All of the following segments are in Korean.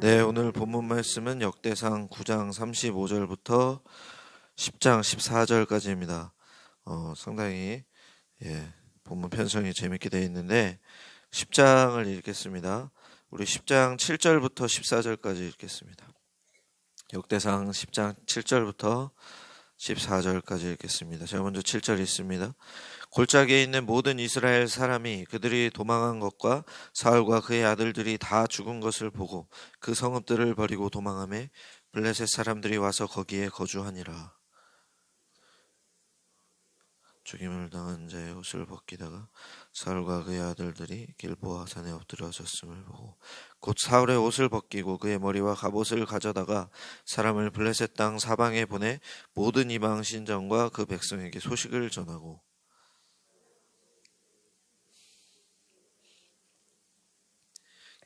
네, 오늘 본문 말씀은 역대상 9장 35절부터 10장 14절까지입니다. 상당히 본문 편성이 재밌게 되어 있는데 10장을 읽겠습니다. 우리 10장 7절부터 14절까지 읽겠습니다. 역대상 10장 7절부터 14절까지 읽겠습니다. 제가 먼저 7절 읽습니다. 골짜기에 있는 모든 이스라엘 사람이 그들이 도망한 것과 사울과 그의 아들들이 다 죽은 것을 보고 그 성읍들을 버리고 도망하매 블레셋 사람들이 와서 거기에 거주하니라. 죽임을 당한 자의 옷을 벗기다가 사울과 그의 아들들이 길보아 산에 엎드려졌음을 보고 곧 사울의 옷을 벗기고 그의 머리와 갑옷을 가져다가 사람을 블레셋 땅 사방에 보내 모든 이방 신전과 그 백성에게 소식을 전하고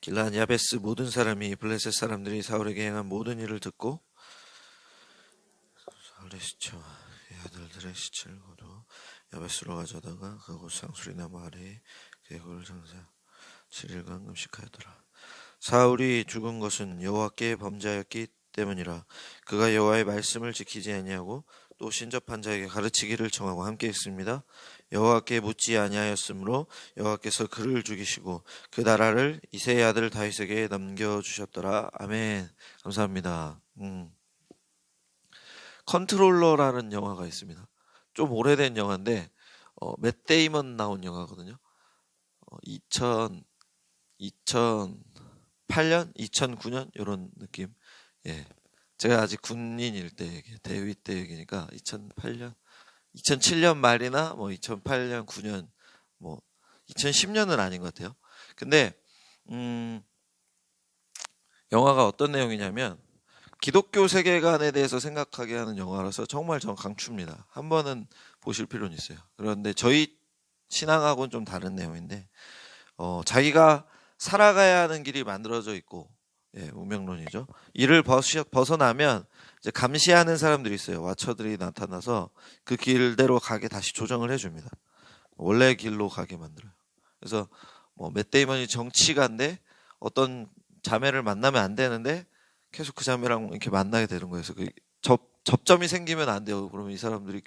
길르앗 야베스 모든 사람이 블레셋 사람들이 사울에게 행한 모든 일을 듣고 사울의 시체와 그의 아들들의 시체를 거두어 야베스로 가져다가 그곳 상수리나무 아래에 그의 굴을 장사 7일간 금식하였더라. 사울이 죽은 것은 여호와께 범죄하였기 때문이라. 그가 여호와의 말씀을 지키지 아니하고 또 신접한 자에게 가르치기를 청하고 함께 했습니다. 여호와께 묻지 아니하였으므로 여호와께서 그를 죽이시고 그 나라를 이새의 아들 다윗에게 넘겨주셨더라. 아멘. 감사합니다. 컨트롤러라는 영화가 있습니다. 좀 오래된 영화인데 맷 데이먼 나온 영화거든요. 2008년, 2009년 이런 느낌. 제가 아직 군인일 때 얘기, 대위 때 얘기니까 2008년, 2007년 말이나 2008년, 9년, 2010년은 아닌 것 같아요. 근데 영화가 어떤 내용이냐면 기독교 세계관에 대해서 생각하게 하는 영화라서 정말 전 강추입니다. 한 번은 보실 필요는 있어요. 그런데 저희 신앙하고는 좀 다른 내용인데 자기가 살아가야 하는 길이 만들어져 있고 운명론이죠. 이를 벗어나면 이제 감시하는 사람들이 있어요. 와처들이 나타나서 그 길대로 가게 다시 조정을 해줍니다. 원래 길로 가게 만들어요. 그래서 맷 데이먼이 정치가인데 어떤 자매를 만나면 안 되는데 계속 그 자매랑 이렇게 만나게 되는 거예요. 그래서 그 접점이 생기면 안 돼요. 그러면 이 사람들이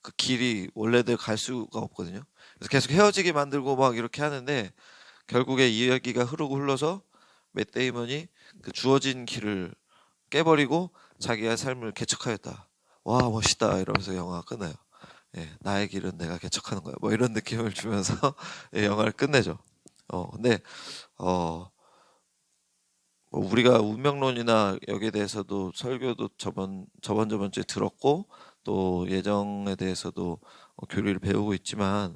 그 길이 원래대로 갈 수가 없거든요. 그래서 계속 헤어지게 만들고 막 이렇게 하는데 결국에 이야기가 흐르고 흘러서 맷 데이먼이 그 주어진 길을 깨버리고 자기의 삶을 개척하였다. 와, 멋있다. 이러면서 영화가 끝나요. 나의 길은 내가 개척하는 거야. 이런 느낌을 주면서 영화를 끝내죠. 근데 우리가 운명론이나 여기에 대해서도 설교도 저번주에 들었고 또 예정에 대해서도 교리를 배우고 있지만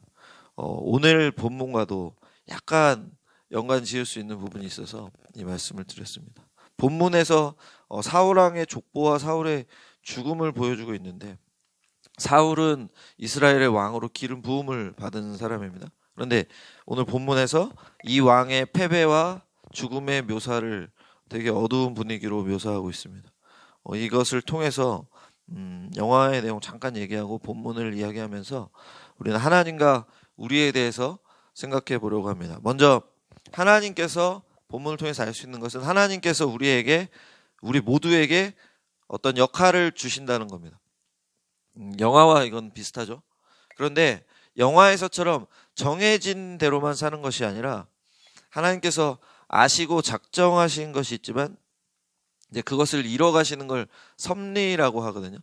오늘 본문과도 약간 연관 지을 수 있는 부분이 있어서 이 말씀을 드렸습니다. 본문에서 사울왕의 족보와 사울의 죽음을 보여주고 있는데 사울은 이스라엘의 왕으로 기름 부음을 받은 사람입니다. 그런데 오늘 본문에서 이 왕의 패배와 죽음의 묘사를 되게 어두운 분위기로 묘사하고 있습니다. 이것을 통해서 영화의 내용 잠깐 얘기하고 본문을 이야기하면서 우리는 하나님과 우리에 대해서 생각해 보려고 합니다. 먼저 하나님께서 본문을 통해서 알 수 있는 것은 하나님께서 우리 모두에게 어떤 역할을 주신다는 겁니다. 영화와 이건 비슷하죠. 그런데 영화에서처럼 정해진 대로만 사는 것이 아니라 하나님께서 아시고 작정하신 것이 있지만 이제 그것을 이뤄가시는 걸 섭리라고 하거든요.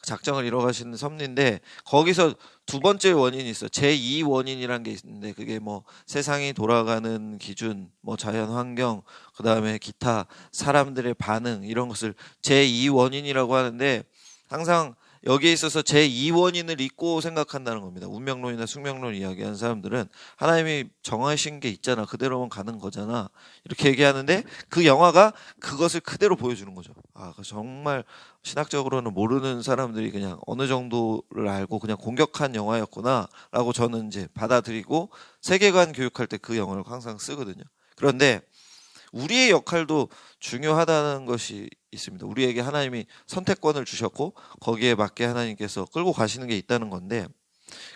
작정을 이뤄가시는 섭리인데 거기서 두 번째 원인이 있어요. 제2 원인이라는 게 있는데 그게 세상이 돌아가는 기준, 자연 환경, 그 다음에 기타 사람들의 반응 이런 것을 제2 원인이라고 하는데 항상 여기에 있어서 제2원인을 잊고 생각한다는 겁니다. 운명론이나 숙명론 이야기하는 사람들은 하나님이 정하신 게 있잖아. 그대로만 가는 거잖아. 이렇게 얘기하는데 그 영화가 그것을 그대로 보여주는 거죠. 정말 신학적으로는 모르는 사람들이 그냥 어느 정도를 알고 그냥 공격한 영화였구나 라고 저는 이제 받아들이고 세계관 교육할 때 그 영화를 항상 쓰거든요. 그런데 우리의 역할도 중요하다는 것이 있습니다. 우리에게 하나님이 선택권을 주셨고 거기에 맞게 하나님께서 끌고 가시는 게 있다는 건데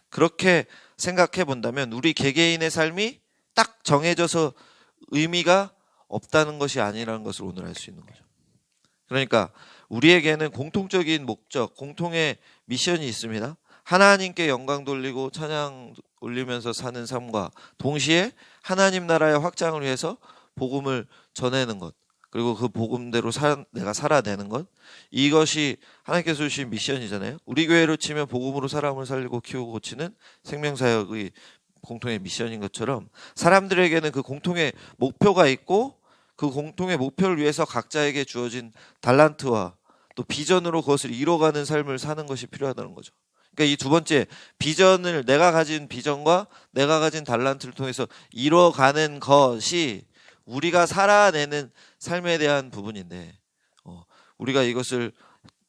그렇게 생각해 본다면 우리 개개인의 삶이 딱 정해져서 의미가 없다는 것이 아니라는 것을 오늘 알 수 있는 거죠. 그러니까 우리에게는 공통적인 목적, 공통의 미션이 있습니다. 하나님께 영광 돌리고 찬양 올리면서 사는 삶과 동시에 하나님 나라의 확장을 위해서 복음을 전하는 것, 그리고 그 복음대로 내가 살아내는 것, 이것이 하나님께서 주신 미션이잖아요. 우리 교회로 치면 복음으로 사람을 살리고 키우고 고치는 생명사역의 공통의 미션인 것처럼 사람들에게는 그 공통의 목표가 있고 그 공통의 목표를 위해서 각자에게 주어진 달란트와 또 비전으로 그것을 이뤄가는 삶을 사는 것이 필요하다는 거죠. 그러니까 이 두 번째 비전을, 내가 가진 비전과 내가 가진 달란트를 통해서 이뤄가는 것이 우리가 살아내는 삶에 대한 부분인데 우리가 이것을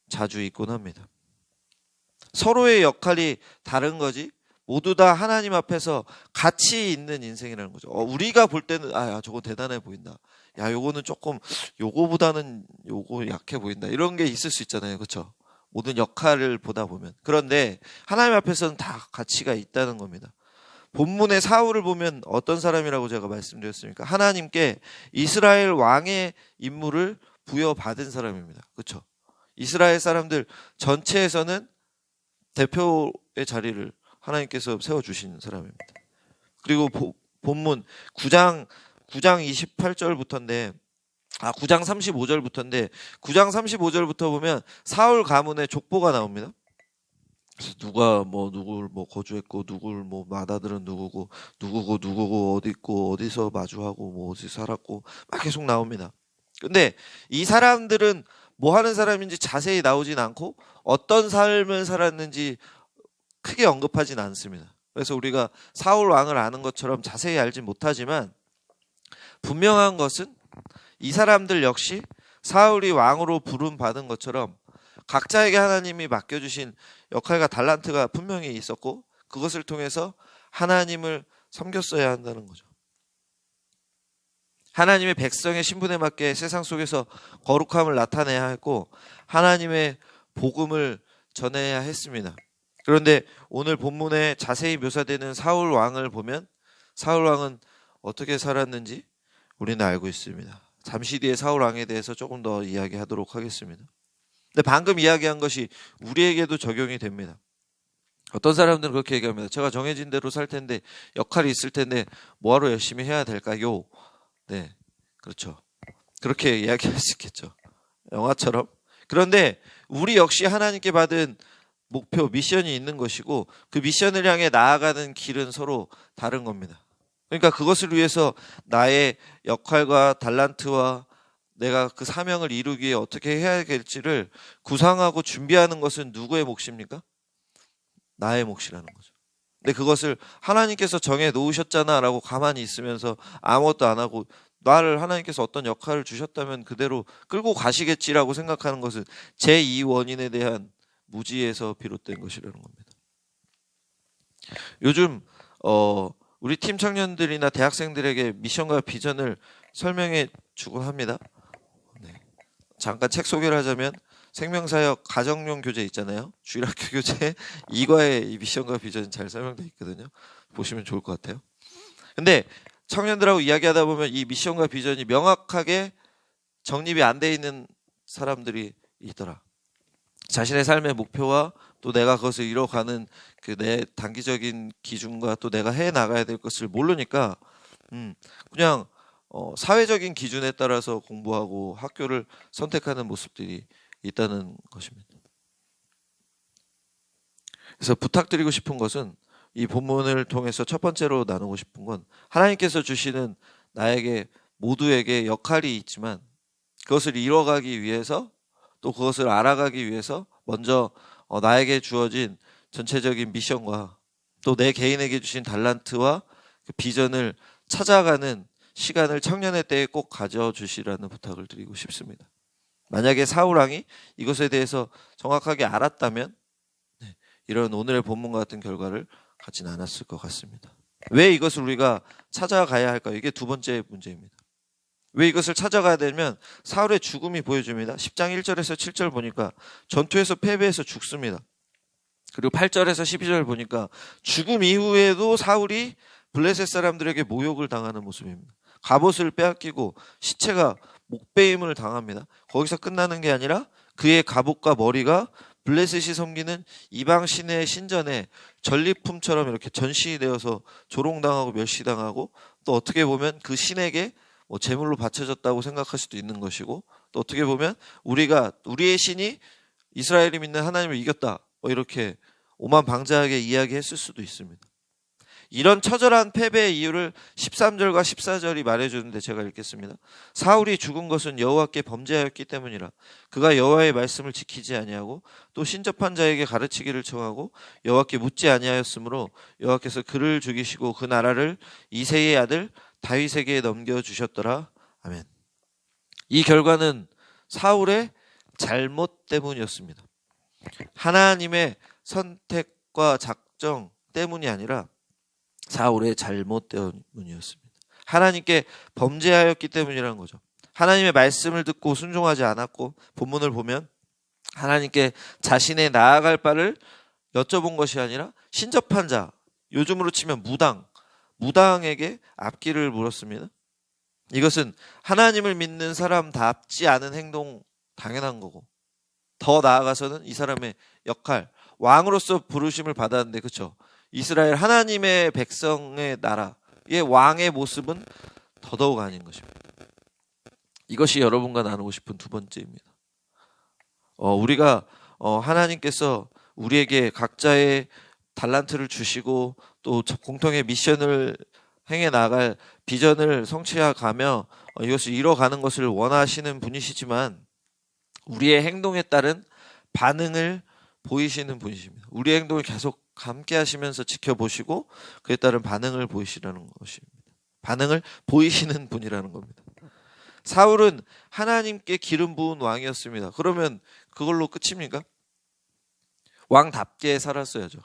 자주 잊곤 합니다. 서로의 역할이 다른 거지 모두 다 하나님 앞에서 같이 있는 인생이라는 거죠. 우리가 볼 때는 야 저거 대단해 보인다. 야 요거는 조금 요거보다는 요거 약해 보인다. 이런 게 있을 수 있잖아요. 그렇죠? 모든 역할을 보다 보면. 그런데 하나님 앞에서는 다 가치가 있다는 겁니다. 본문의 사울을 보면 어떤 사람이라고 제가 말씀드렸습니까? 하나님께 이스라엘 왕의 임무를 부여받은 사람입니다. 그렇죠? 이스라엘 사람들 전체에서는 대표의 자리를 하나님께서 세워주신 사람입니다. 그리고 본문 9장 28절부터인데 9장 35절부터인데 9장 35절부터 보면 사울 가문의 족보가 나옵니다. 그래서 누가 누굴 거주했고 누굴 맏아들은 누구고 어디 있고 어디서 마주하고 어디 살았고 막 계속 나옵니다. 근데 이 사람들은 뭐 하는 사람인지 자세히 나오진 않고 어떤 삶을 살았는지 크게 언급하진 않습니다. 그래서 우리가 사울 왕을 아는 것처럼 자세히 알진 못하지만 분명한 것은 이 사람들 역시 사울이 왕으로 부름받은 것처럼 각자에게 하나님이 맡겨주신 역할과 달란트가 분명히 있었고 그것을 통해서 하나님을 섬겼어야 한다는 거죠. 하나님의 백성의 신분에 맞게 세상 속에서 거룩함을 나타내야 했고 하나님의 복음을 전해야 했습니다. 그런데 오늘 본문에 자세히 묘사되는 사울 왕을 보면 사울 왕은 어떻게 살았는지 우리는 알고 있습니다. 잠시 뒤에 사울 왕에 대해서 조금 더 이야기하도록 하겠습니다. 근데 방금 이야기한 것이 우리에게도 적용이 됩니다. 어떤 사람들은 그렇게 얘기합니다. 제가 정해진 대로 살 텐데 역할이 있을 텐데 뭐하러 열심히 해야 될까요? 네, 그렇죠. 그렇게 이야기할 수 있겠죠. 영화처럼. 그런데 우리 역시 하나님께 받은 목표, 미션이 있는 것이고 그 미션을 향해 나아가는 길은 서로 다른 겁니다. 그러니까 그것을 위해서 나의 역할과 달란트와 내가 그 사명을 이루기 위해 어떻게 해야 될지를 구상하고 준비하는 것은 누구의 몫입니까? 나의 몫이라는 거죠. 근데 그것을 하나님께서 정해 놓으셨잖아 라고 가만히 있으면서 아무것도 안 하고 나를 하나님께서 어떤 역할을 주셨다면 그대로 끌고 가시겠지라고 생각하는 것은 제2 원인에 대한 무지에서 비롯된 것이라는 겁니다. 요즘 우리 팀 청년들이나 대학생들에게 미션과 비전을 설명해 주곤 합니다. 네. 잠깐 책 소개를 하자면 생명사역 가정용 교재 있잖아요. 주일학교 교재 2과에 이 미션과 비전이 잘 설명되어 있거든요. 보시면 좋을 것 같아요. 근데 청년들하고 이야기하다 보면 이 미션과 비전이 명확하게 정립이 안 돼 있는 사람들이 있더라. 자신의 삶의 목표와 또 내가 그것을 이뤄가는 그 내 단기적인 기준과 또 내가 해 나가야 될 것을 모르니까 그냥 사회적인 기준에 따라서 공부하고 학교를 선택하는 모습들이 있다는 것입니다. 그래서 부탁드리고 싶은 것은 이 본문을 통해서 첫 번째로 나누고 싶은 건 하나님께서 주시는 나에게 모두에게 역할이 있지만 그것을 이뤄가기 위해서 또 그것을 알아가기 위해서 먼저 나에게 주어진 전체적인 미션과 또 내 개인에게 주신 달란트와 그 비전을 찾아가는 시간을 청년의 때에 꼭 가져주시라는 부탁을 드리고 싶습니다. 만약에 사울 왕이 이것에 대해서 정확하게 알았다면 이런 오늘의 본문과 같은 결과를 갖지는 않았을 것 같습니다. 왜 이것을 우리가 찾아가야 할까요? 이게 두 번째 문제입니다. 왜 이것을 찾아가야 되면 사울의 죽음이 보여줍니다. 10장 1절에서 7절 보니까 전투에서 패배해서 죽습니다. 그리고 8절에서 12절 보니까 죽음 이후에도 사울이 블레셋 사람들에게 모욕을 당하는 모습입니다. 갑옷을 빼앗기고 시체가 목베임을 당합니다. 거기서 끝나는 게 아니라 그의 갑옷과 머리가 블레셋이 섬기는 이방 신의 신전에 전리품처럼 이렇게 전시되어서 조롱당하고 멸시당하고, 또 어떻게 보면 그 신에게 뭐 제물로 바쳐졌다고 생각할 수도 있는 것이고, 또 어떻게 보면 우리의 신이 이스라엘이 믿는 하나님을 이겼다, 뭐 이렇게 오만방자하게 이야기했을 수도 있습니다. 이런 처절한 패배의 이유를 13절과 14절이 말해주는데 제가 읽겠습니다. 사울이 죽은 것은 여호와께 범죄하였기 때문이라. 그가 여호와의 말씀을 지키지 아니하고 또 신접한 자에게 가르치기를 청하고 여호와께 묻지 아니하였으므로 여호와께서 그를 죽이시고 그 나라를 이새의 아들 다윗에게 넘겨주셨더라. 아멘. 이 결과는 사울의 잘못 때문이었습니다. 하나님의 선택과 작정 때문이 아니라 사울의 잘못 때문이었습니다. 하나님께 범죄하였기 때문이라는 거죠. 하나님의 말씀을 듣고 순종하지 않았고, 본문을 보면 하나님께 자신의 나아갈 바를 여쭤본 것이 아니라 신접한 자, 요즘으로 치면 무당에게 앞길을 물었습니다. 이것은 하나님을 믿는 사람답지 않은 행동, 당연한 거고, 더 나아가서는 이 사람의 역할, 왕으로서 부르심을 받았는데, 그렇죠? 이스라엘 하나님의 백성의 나라의 왕의 모습은 더더욱 아닌 것입니다. 이것이 여러분과 나누고 싶은 두 번째입니다. 우리가 하나님께서 우리에게 각자의 달란트를 주시고 또 공통의 미션을 행해 나갈 비전을 성취해 가며 이것을 이뤄가는 것을 원하시는 분이시지만, 우리의 행동에 따른 반응을 보이시는 분이십니다. 우리의 행동을 계속 함께 하시면서 지켜보시고 그에 따른 반응을 보이시라는 것입니다. 반응을 보이시는 분이라는 겁니다. 사울은 하나님께 기름 부은 왕이었습니다. 그러면 그걸로 끝입니까? 왕답게 살았어야죠.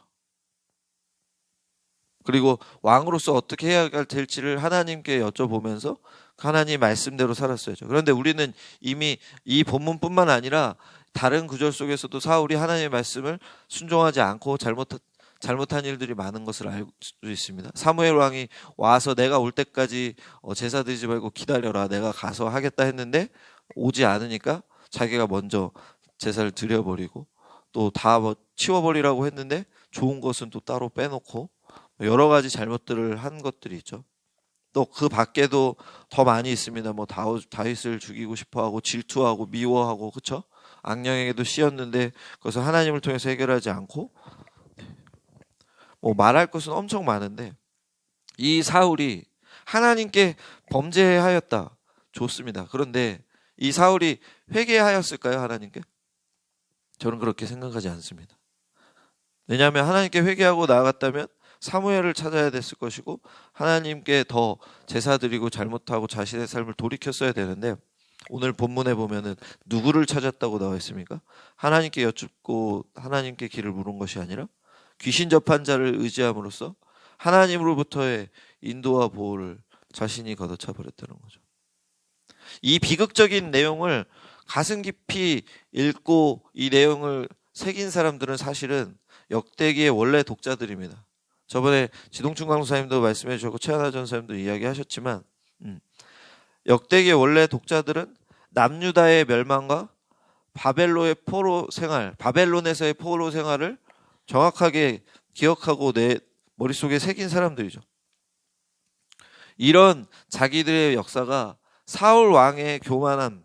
그리고 왕으로서 어떻게 해야 될지를 하나님께 여쭤보면서 하나님 말씀대로 살았어야죠. 그런데 우리는 이미 이 본문뿐만 아니라 다른 구절 속에서도 사울이 하나님의 말씀을 순종하지 않고 잘못한 일들이 많은 것을 알 수 있습니다. 사무엘 왕이 와서 내가 올 때까지 제사 드리지 말고 기다려라, 내가 가서 하겠다 했는데 오지 않으니까 자기가 먼저 제사를 드려버리고, 또 다 치워버리라고 했는데 좋은 것은 또 따로 빼놓고, 여러 가지 잘못들을 한 것들이 있죠. 또 그 밖에도 더 많이 있습니다. 뭐 다윗을 죽이고 싶어하고 질투하고 미워하고, 그렇죠? 악령에게도 씌었는데 그것을 하나님을 통해서 해결하지 않고, 뭐 말할 것은 엄청 많은데, 이 사울이 하나님께 범죄하였다, 좋습니다. 그런데 이 사울이 회개하였을까요, 하나님께? 저는 그렇게 생각하지 않습니다. 왜냐하면 하나님께 회개하고 나아갔다면 사무엘을 찾아야 됐을 것이고, 하나님께 더 제사 드리고 잘못하고 자신의 삶을 돌이켰어야 되는데, 오늘 본문에 보면은 누구를 찾았다고 나와 있습니까? 하나님께 여쭙고 하나님께 길을 물은 것이 아니라 귀신 접한 자를 의지함으로써 하나님으로부터의 인도와 보호를 자신이 걷어차 버렸다는 거죠. 이 비극적인 내용을 가슴 깊이 읽고 이 내용을 새긴 사람들은 사실은 역대기의 원래 독자들입니다. 저번에 지동춘 강사님도 말씀해 주셨고 최하나 전사님도 이야기하셨지만, 역대기의 원래 독자들은 남유다의 멸망과 바벨론에서의 포로 생활을 정확하게 기억하고 내 머릿속에 새긴 사람들이죠. 이런 자기들의 역사가 사울 왕의 교만함,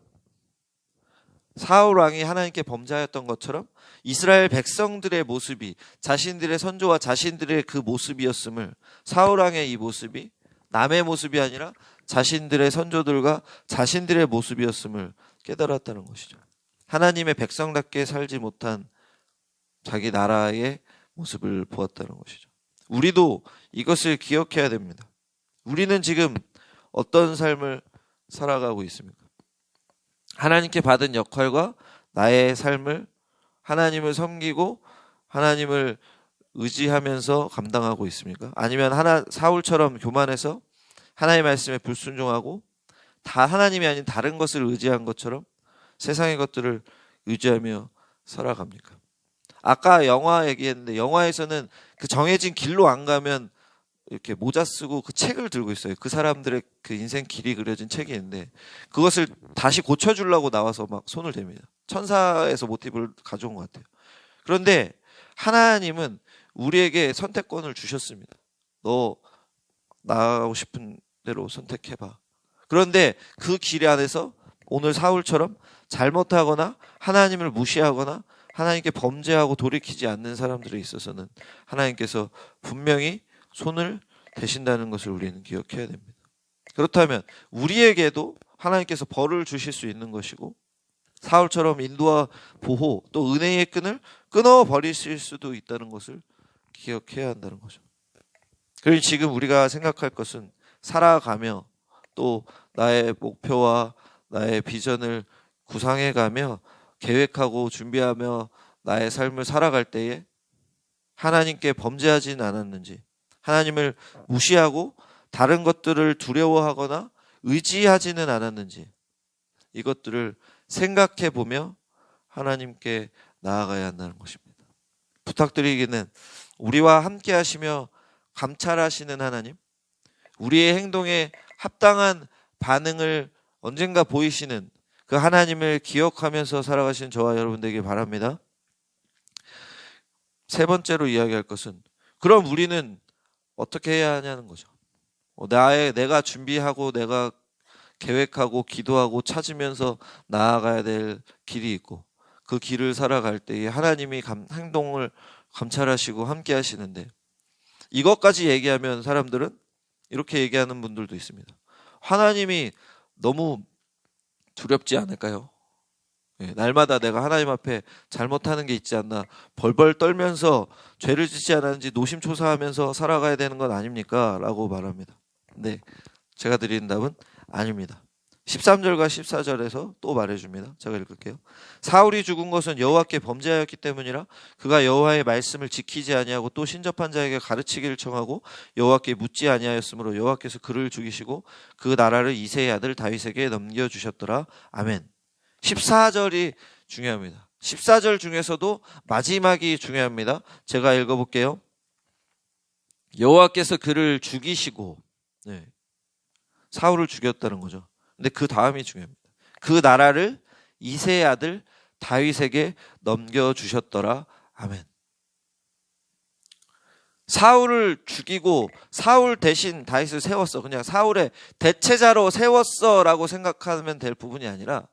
사울 왕이 하나님께 범죄하였던 것처럼 이스라엘 백성들의 모습이 자신들의 선조와 자신들의 그 모습이었음을, 사울 왕의 이 모습이 남의 모습이 아니라 자신들의 선조들과 자신들의 모습이었음을 깨달았다는 것이죠. 하나님의 백성답게 살지 못한 자기 나라의 모습을 보았다는 것이죠. 우리도 이것을 기억해야 됩니다. 우리는 지금 어떤 삶을 살아가고 있습니까? 하나님께 받은 역할과 나의 삶을 하나님을 섬기고 하나님을 의지하면서 감당하고 있습니까? 아니면 사울처럼 교만해서 하나님의 말씀에 불순종하고 다 하나님이 아닌 다른 것을 의지한 것처럼 세상의 것들을 의지하며 살아갑니까? 아까 영화 얘기했는데, 영화에서는 그 정해진 길로 안 가면 이렇게 모자 쓰고 그 책을 들고 있어요. 그 사람들의 그 인생 길이 그려진 책이 있는데 그것을 다시 고쳐주려고 나와서 막 손을 댑니다. 천사에서 모티브를 가져온 것 같아요. 그런데 하나님은 우리에게 선택권을 주셨습니다. 너 나가고 싶은 대로 선택해봐. 그런데 그 길 안에서 오늘 사울처럼 잘못하거나 하나님을 무시하거나 하나님께 범죄하고 돌이키지 않는 사람들에 있어서는 하나님께서 분명히 손을 대신다는 것을 우리는 기억해야 됩니다. 그렇다면 우리에게도 하나님께서 벌을 주실 수 있는 것이고 사울처럼 인도와 보호 또 은혜의 끈을 끊어버리실 수도 있다는 것을 기억해야 한다는 거죠. 그러니 지금 우리가 생각할 것은 살아가며 또 나의 목표와 나의 비전을 구상해가며 계획하고 준비하며 나의 삶을 살아갈 때에 하나님께 범죄하진 않았는지, 하나님을 무시하고 다른 것들을 두려워하거나 의지하지는 않았는지, 이것들을 생각해 보며 하나님께 나아가야 한다는 것입니다. 부탁드리기는 우리와 함께 하시며 감찰하시는 하나님, 우리의 행동에 합당한 반응을 언젠가 보이시는 그 하나님을 기억하면서 살아가시는 저와 여러분 되길 바랍니다. 세 번째로 이야기할 것은 그럼 우리는 어떻게 해야 하냐는 거죠. 내가 준비하고 내가 계획하고 기도하고 찾으면서 나아가야 될 길이 있고 그 길을 살아갈 때에 하나님이 행동을 감찰하시고 함께 하시는데 이것까지 얘기하면 사람들은 이렇게 얘기하는 분들도 있습니다. 하나님이 너무 두렵지 않을까요? 날마다 내가 하나님 앞에 잘못하는 게 있지 않나 벌벌 떨면서 죄를 짓지 않았는지 노심초사하면서 살아가야 되는 건 아닙니까? 라고 말합니다. 네, 제가 드리는 답은 아닙니다. 13절과 14절에서 또 말해줍니다. 제가 읽을게요. 사울이 죽은 것은 여호와께 범죄하였기 때문이라 그가 여호와의 말씀을 지키지 아니하고 또 신접한 자에게 가르치기를 청하고 여호와께 묻지 아니하였으므로 여호와께서 그를 죽이시고 그 나라를 이새의 아들 다윗에게 넘겨주셨더라. 아멘. 14절이 중요합니다. 14절 중에서도 마지막이 중요합니다. 제가 읽어볼게요. 여호와께서 그를 죽이시고, 네, 사울을 죽였다는 거죠. 근데 그 다음이 중요합니다. 그 나라를 이새의 아들 다윗에게 넘겨주셨더라. 아멘. 사울을 죽이고 사울 대신 다윗을 세웠어. 그냥 사울의 대체자로 세웠어 라고 생각하면 될 부분이 아니라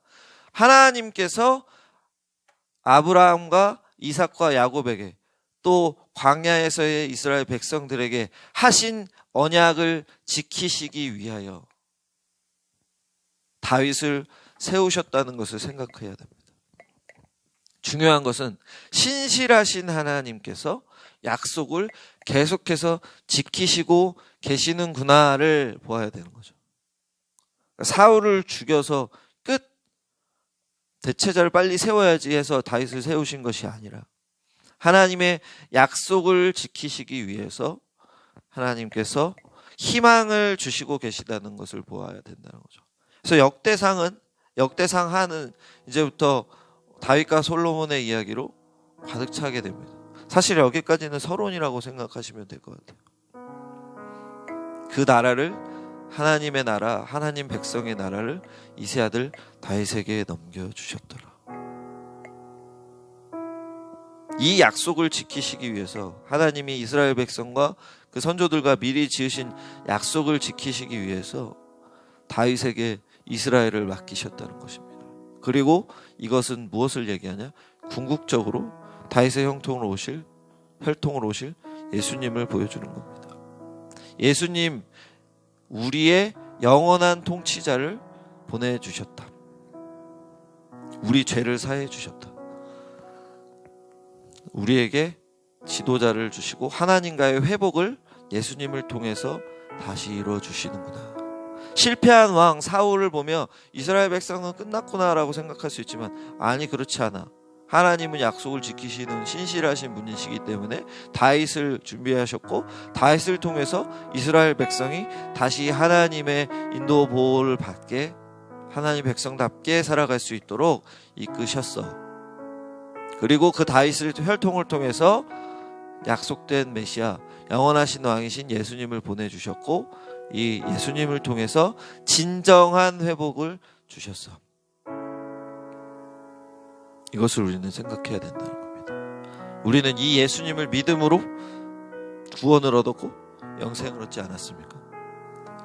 하나님께서 아브라함과 이삭과 야곱에게 또 광야에서의 이스라엘 백성들에게 하신 언약을 지키시기 위하여 다윗을 세우셨다는 것을 생각해야 됩니다. 중요한 것은 신실하신 하나님께서 약속을 계속해서 지키시고 계시는구나를 보아야 되는 거죠. 사울을 죽여서 끝, 대체자를 빨리 세워야지 해서 다윗을 세우신 것이 아니라 하나님의 약속을 지키시기 위해서 하나님께서 희망을 주시고 계시다는 것을 보아야 된다는 거죠. 그래서 역대상 하는 이제부터 다윗과 솔로몬의 이야기로 가득 차게 됩니다. 사실 여기까지는 서론이라고 생각하시면 될 것 같아요. 그 나라를 하나님의 나라, 하나님 백성의 나라를 이새 아들 다윗에게 넘겨주셨더라. 이 약속을 지키시기 위해서 하나님이 이스라엘 백성과 그 선조들과 미리 지으신 약속을 지키시기 위해서 다윗에게 이스라엘을 맡기셨다는 것입니다. 그리고 이것은 무엇을 얘기하냐? 궁극적으로 다윗의 혈통으로 오실 예수님을 보여주는 겁니다. 예수님, 우리의 영원한 통치자를 보내주셨다. 우리 죄를 사해 주셨다. 우리에게 지도자를 주시고 하나님과의 회복을 예수님을 통해서 다시 이루어 주시는구나. 실패한 왕 사울을 보며 이스라엘 백성은 끝났구나라고 생각할 수 있지만 아니, 그렇지 않아. 하나님은 약속을 지키시는 신실하신 분이시기 때문에 다윗을 준비하셨고 다윗을 통해서 이스라엘 백성이 다시 하나님의 인도 보호를 받게 하나님 백성답게 살아갈 수 있도록 이끄셨어. 그리고 그 다윗의 혈통을 통해서 약속된 메시아, 영원하신 왕이신 예수님을 보내주셨고 이 예수님을 통해서 진정한 회복을 주셨어. 이것을 우리는 생각해야 된다는 겁니다. 우리는 이 예수님을 믿음으로 구원을 얻었고 영생을 얻지 않았습니까?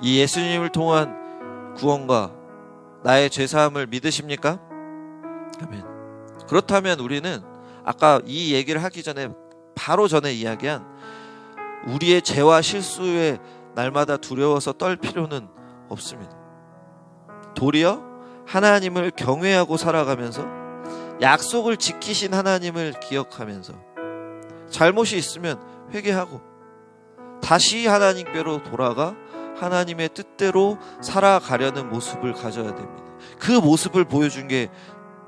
이 예수님을 통한 구원과 나의 죄사함을 믿으십니까? 아멘. 그렇다면 우리는 아까 이 얘기를 하기 전에 바로 전에 이야기한 우리의 죄와 실수에 날마다 두려워서 떨 필요는 없습니다. 도리어 하나님을 경외하고 살아가면서 약속을 지키신 하나님을 기억하면서 잘못이 있으면 회개하고 다시 하나님께로 돌아가 하나님의 뜻대로 살아가려는 모습을 가져야 됩니다. 그 모습을 보여준 게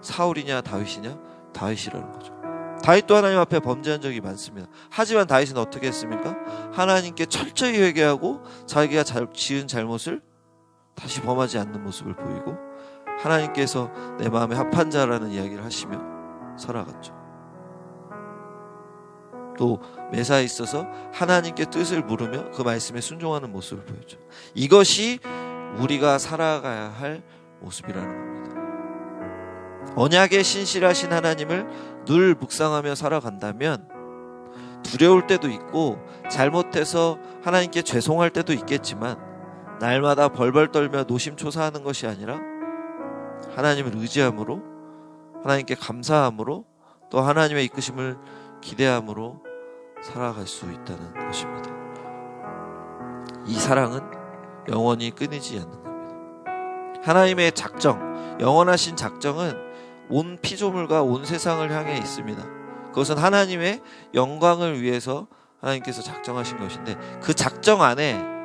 사울이냐 다윗이냐? 다윗이라는 거죠. 다윗도 하나님 앞에 범죄한 적이 많습니다. 하지만 다윗은 어떻게 했습니까? 하나님께 철저히 회개하고 자기가 지은 잘못을 다시 범하지 않는 모습을 보이고 하나님께서 내 마음에 합한 자라는 이야기를 하시며 살아갔죠. 또 매사에 있어서 하나님께 뜻을 물으며 그 말씀에 순종하는 모습을 보였죠. 이것이 우리가 살아가야 할 모습이라는 겁니다. 언약에 신실하신 하나님을 늘 묵상하며 살아간다면 두려울 때도 있고 잘못해서 하나님께 죄송할 때도 있겠지만 날마다 벌벌 떨며 노심초사하는 것이 아니라 하나님을 의지함으로 하나님께 감사함으로 또 하나님의 이끄심을 기대함으로 살아갈 수 있다는 것입니다. 이 사랑은 영원히 끊이지 않는 겁니다. 하나님의 작정, 영원하신 작정은 온 피조물과 온 세상을 향해 있습니다. 그것은 하나님의 영광을 위해서 하나님께서 작정하신 것인데 그 작정 안에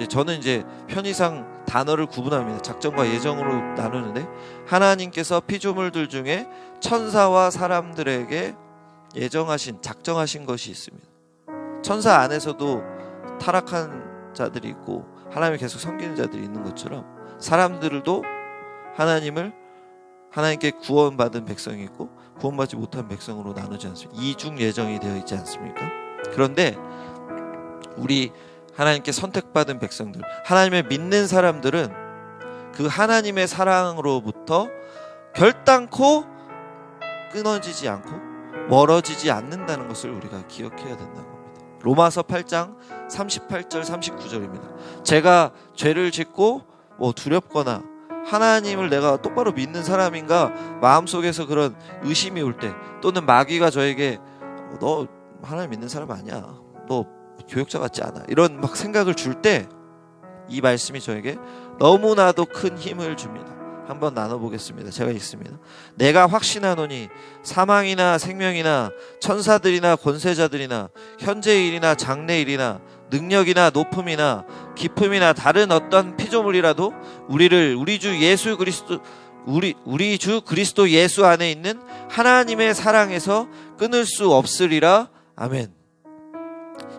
저는 편의상 단어를 구분합니다. 작정과 예정으로 나누는데 하나님께서 피조물들 중에 천사와 사람들에게 예정하신 작정하신 것이 있습니다. 천사 안에서도 타락한 자들이 있고 하나님을 계속 섬기는 자들이 있는 것처럼 사람들도 하나님께 구원받은 백성이 있고 구원받지 못한 백성으로 나누지 않습니까? 이중 예정이 되어 있지 않습니까? 그런데 우리 하나님께 선택받은 백성들, 하나님을 믿는 사람들은 그 하나님의 사랑으로부터 결단코 끊어지지 않고 멀어지지 않는다는 것을 우리가 기억해야 된다는 겁니다. 로마서 8장 38절 39절입니다. 제가 죄를 짓고 두렵거나 하나님을 내가 똑바로 믿는 사람인가 마음속에서 그런 의심이 올 때 또는 마귀가 저에게 너 하나님 믿는 사람 아니야, 너 교역자 같지 않아, 이런 생각을 줄 때 이 말씀이 저에게 너무나도 큰 힘을 줍니다. 한번 나눠보겠습니다. 제가 읽습니다. 내가 확신하노니 사망이나 생명이나 천사들이나 권세자들이나 현재의 일이나 장래 일이나 능력이나 높음이나 깊음이나 다른 어떤 피조물이라도 우리 주 그리스도 예수 안에 있는 하나님의 사랑에서 끊을 수 없으리라. 아멘.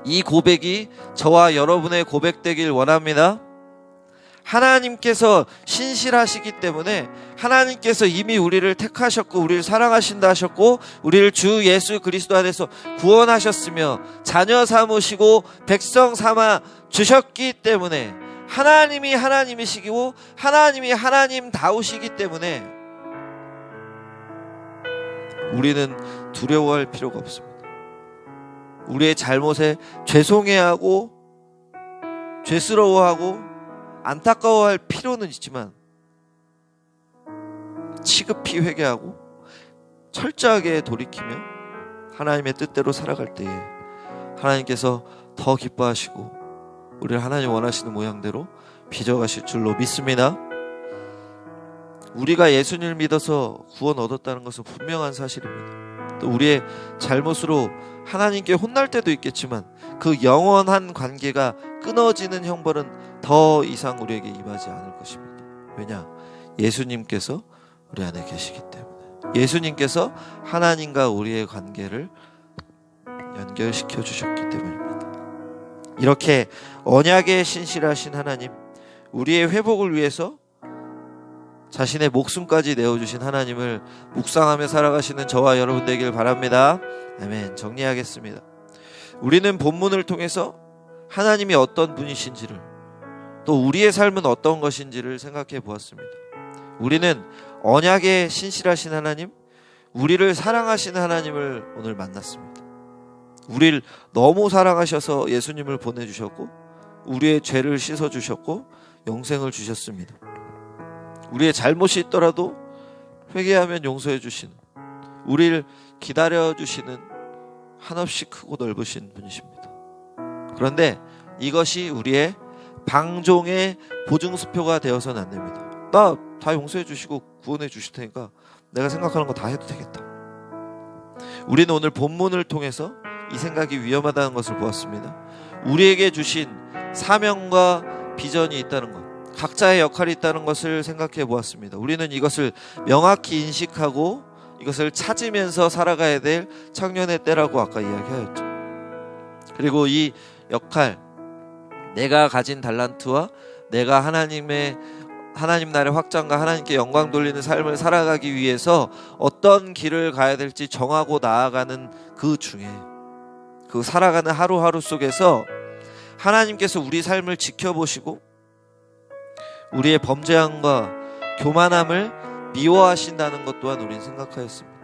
이 고백이 저와 여러분의 고백되길 원합니다. 하나님께서 신실하시기 때문에 하나님께서 이미 우리를 택하셨고 우리를 사랑하신다 하셨고 우리를 주 예수 그리스도 안에서 구원하셨으며 자녀 삼으시고 백성 삼아 주셨기 때문에 하나님이 하나님이시고 하나님이 하나님다우시기 때문에 우리는 두려워할 필요가 없습니다. 우리의 잘못에 죄송해하고 죄스러워하고 안타까워할 필요는 있지만 시급히 회개하고 철저하게 돌이키며 하나님의 뜻대로 살아갈 때에 하나님께서 더 기뻐하시고 우리를 하나님 원하시는 모양대로 빚어가실 줄로 믿습니다. 우리가 예수님을 믿어서 구원 얻었다는 것은 분명한 사실입니다. 또 우리의 잘못으로 하나님께 혼날 때도 있겠지만 그 영원한 관계가 끊어지는 형벌은 더 이상 우리에게 임하지 않을 것입니다. 왜냐? 예수님께서 우리 안에 계시기 때문에. 예수님께서 하나님과 우리의 관계를 연결시켜 주셨기 때문입니다. 이렇게 언약에 신실하신 하나님, 우리의 회복을 위해서 자신의 목숨까지 내어주신 하나님을 묵상하며 살아가시는 저와 여러분 되길 바랍니다. 아멘. 정리하겠습니다. 우리는 본문을 통해서 하나님이 어떤 분이신지를, 또 우리의 삶은 어떤 것인지를 생각해 보았습니다. 우리는 언약에 신실하신 하나님, 우리를 사랑하시는 하나님을 오늘 만났습니다. 우리를 너무 사랑하셔서 예수님을 보내주셨고, 우리의 죄를 씻어주셨고, 영생을 주셨습니다. 우리의 잘못이 있더라도 회개하면 용서해 주시는, 우리를 기다려주시는 한없이 크고 넓으신 분이십니다. 그런데 이것이 우리의 방종의 보증수표가 되어서는 안 됩니다. 나 다 용서해 주시고 구원해 주실 테니까 내가 생각하는 거 다 해도 되겠다. 우리는 오늘 본문을 통해서 이 생각이 위험하다는 것을 보았습니다. 우리에게 주신 사명과 비전이 있다는 것, 각자의 역할이 있다는 것을 생각해 보았습니다. 우리는 이것을 명확히 인식하고 이것을 찾으면서 살아가야 될 청년의 때라고 아까 이야기하였죠. 그리고 이 역할, 내가 가진 달란트와 내가 하나님 나라의 확장과 하나님께 영광 돌리는 삶을 살아가기 위해서 어떤 길을 가야 될지 정하고 나아가는 그 중에, 그 살아가는 하루하루 속에서 하나님께서 우리 삶을 지켜보시고 우리의 범죄함과 교만함을 미워하신다는 것 또한 우리는 생각하였습니다.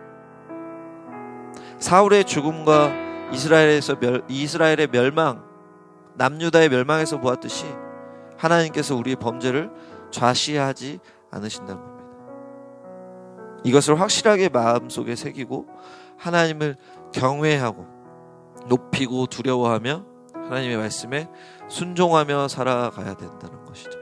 사울의 죽음과 이스라엘의 멸망, 남유다의 멸망에서 보았듯이 하나님께서 우리의 범죄를 좌시하지 않으신다는 겁니다. 이것을 확실하게 마음속에 새기고 하나님을 경외하고 높이고 두려워하며 하나님의 말씀에 순종하며 살아가야 된다는 것이죠.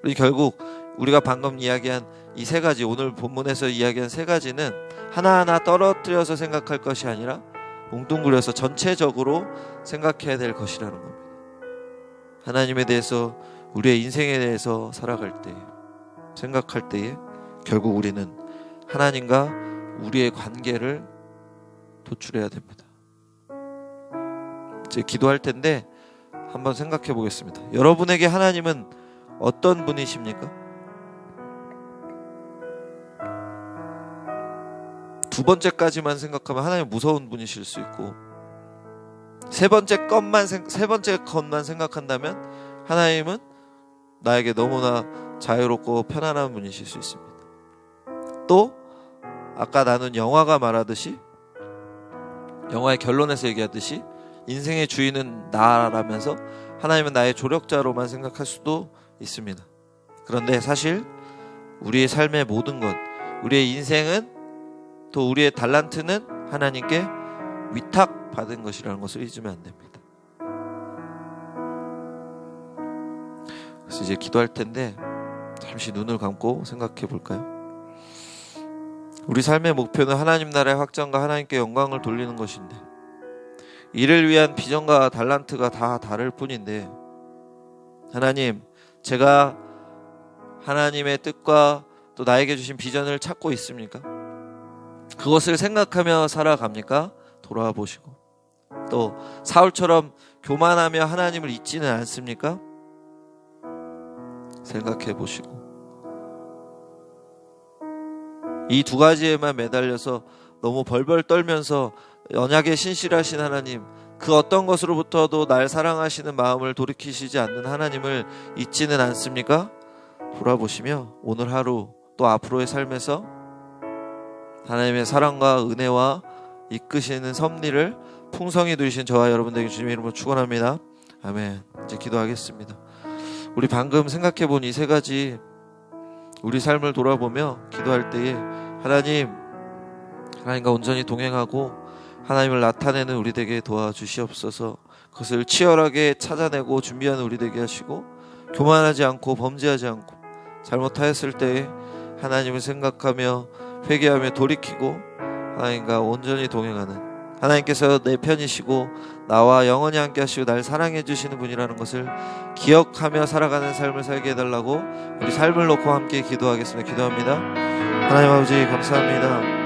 그리고 결국 우리가 방금 이야기한 이 세 가지, 오늘 본문에서 이야기한 세 가지는 하나하나 떨어뜨려서 생각할 것이 아니라 뭉뚱그려서 전체적으로 생각해야 될 것이라는 겁니다. 하나님에 대해서, 우리의 인생에 대해서 살아갈 때, 생각할 때에 결국 우리는 하나님과 우리의 관계를 도출해야 됩니다. 이제 기도할 텐데 한번 생각해 보겠습니다. 여러분에게 하나님은 어떤 분이십니까? 두 번째까지만 생각하면 하나님 무서운 분이실 수 있고, 세 번째 것만 생각한다면 하나님은 나에게 너무나 자유롭고 편안한 분이실 수 있습니다. 또 아까 나눈 영화가 말하듯이, 영화의 결론에서 얘기하듯이 인생의 주인은 나라면서 하나님은 나의 조력자로만 생각할 수도 있습니다. 그런데 사실 우리의 삶의 모든 것, 우리의 인생은, 또 우리의 달란트는 하나님께 위탁받은 것이라는 것을 잊으면 안 됩니다. 그래서 이제 기도할 텐데 잠시 눈을 감고 생각해 볼까요? 우리 삶의 목표는 하나님 나라의 확장과 하나님께 영광을 돌리는 것인데, 이를 위한 비전과 달란트가 다 다를 뿐인데, 하나님, 제가 하나님의 뜻과 또 나에게 주신 비전을 찾고 있습니까? 그것을 생각하며 살아갑니까? 돌아보시고, 또 사울처럼 교만하며 하나님을 잊지는 않습니까? 생각해 보시고, 이 두 가지에만 매달려서 너무 벌벌 떨면서 언약에 신실하신 하나님, 그 어떤 것으로부터도 날 사랑하시는 마음을 돌이키시지 않는 하나님을 잊지는 않습니까? 돌아보시며 오늘 하루 또 앞으로의 삶에서 하나님의 사랑과 은혜와 이끄시는 섭리를 풍성히 누리신 저와 여러분들에게 주님의 이름으로 축원합니다. 아멘. 이제 기도하겠습니다. 우리 방금 생각해 본 이 세 가지, 우리 삶을 돌아보며 기도할 때에 하나님과 온전히 동행하고 하나님을 나타내는 우리 되게 도와주시옵소서. 그것을 치열하게 찾아내고 준비하는 우리 되게 하시고, 교만하지 않고 범죄하지 않고 잘못하였을 때 하나님을 생각하며 회개하며 돌이키고 하나님과 온전히 동행하는, 하나님께서 내 편이시고 나와 영원히 함께 하시고 날 사랑해 주시는 분이라는 것을 기억하며 살아가는 삶을 살게 해달라고 우리 삶을 놓고 함께 기도하겠습니다. 기도합니다. 하나님 아버지 감사합니다.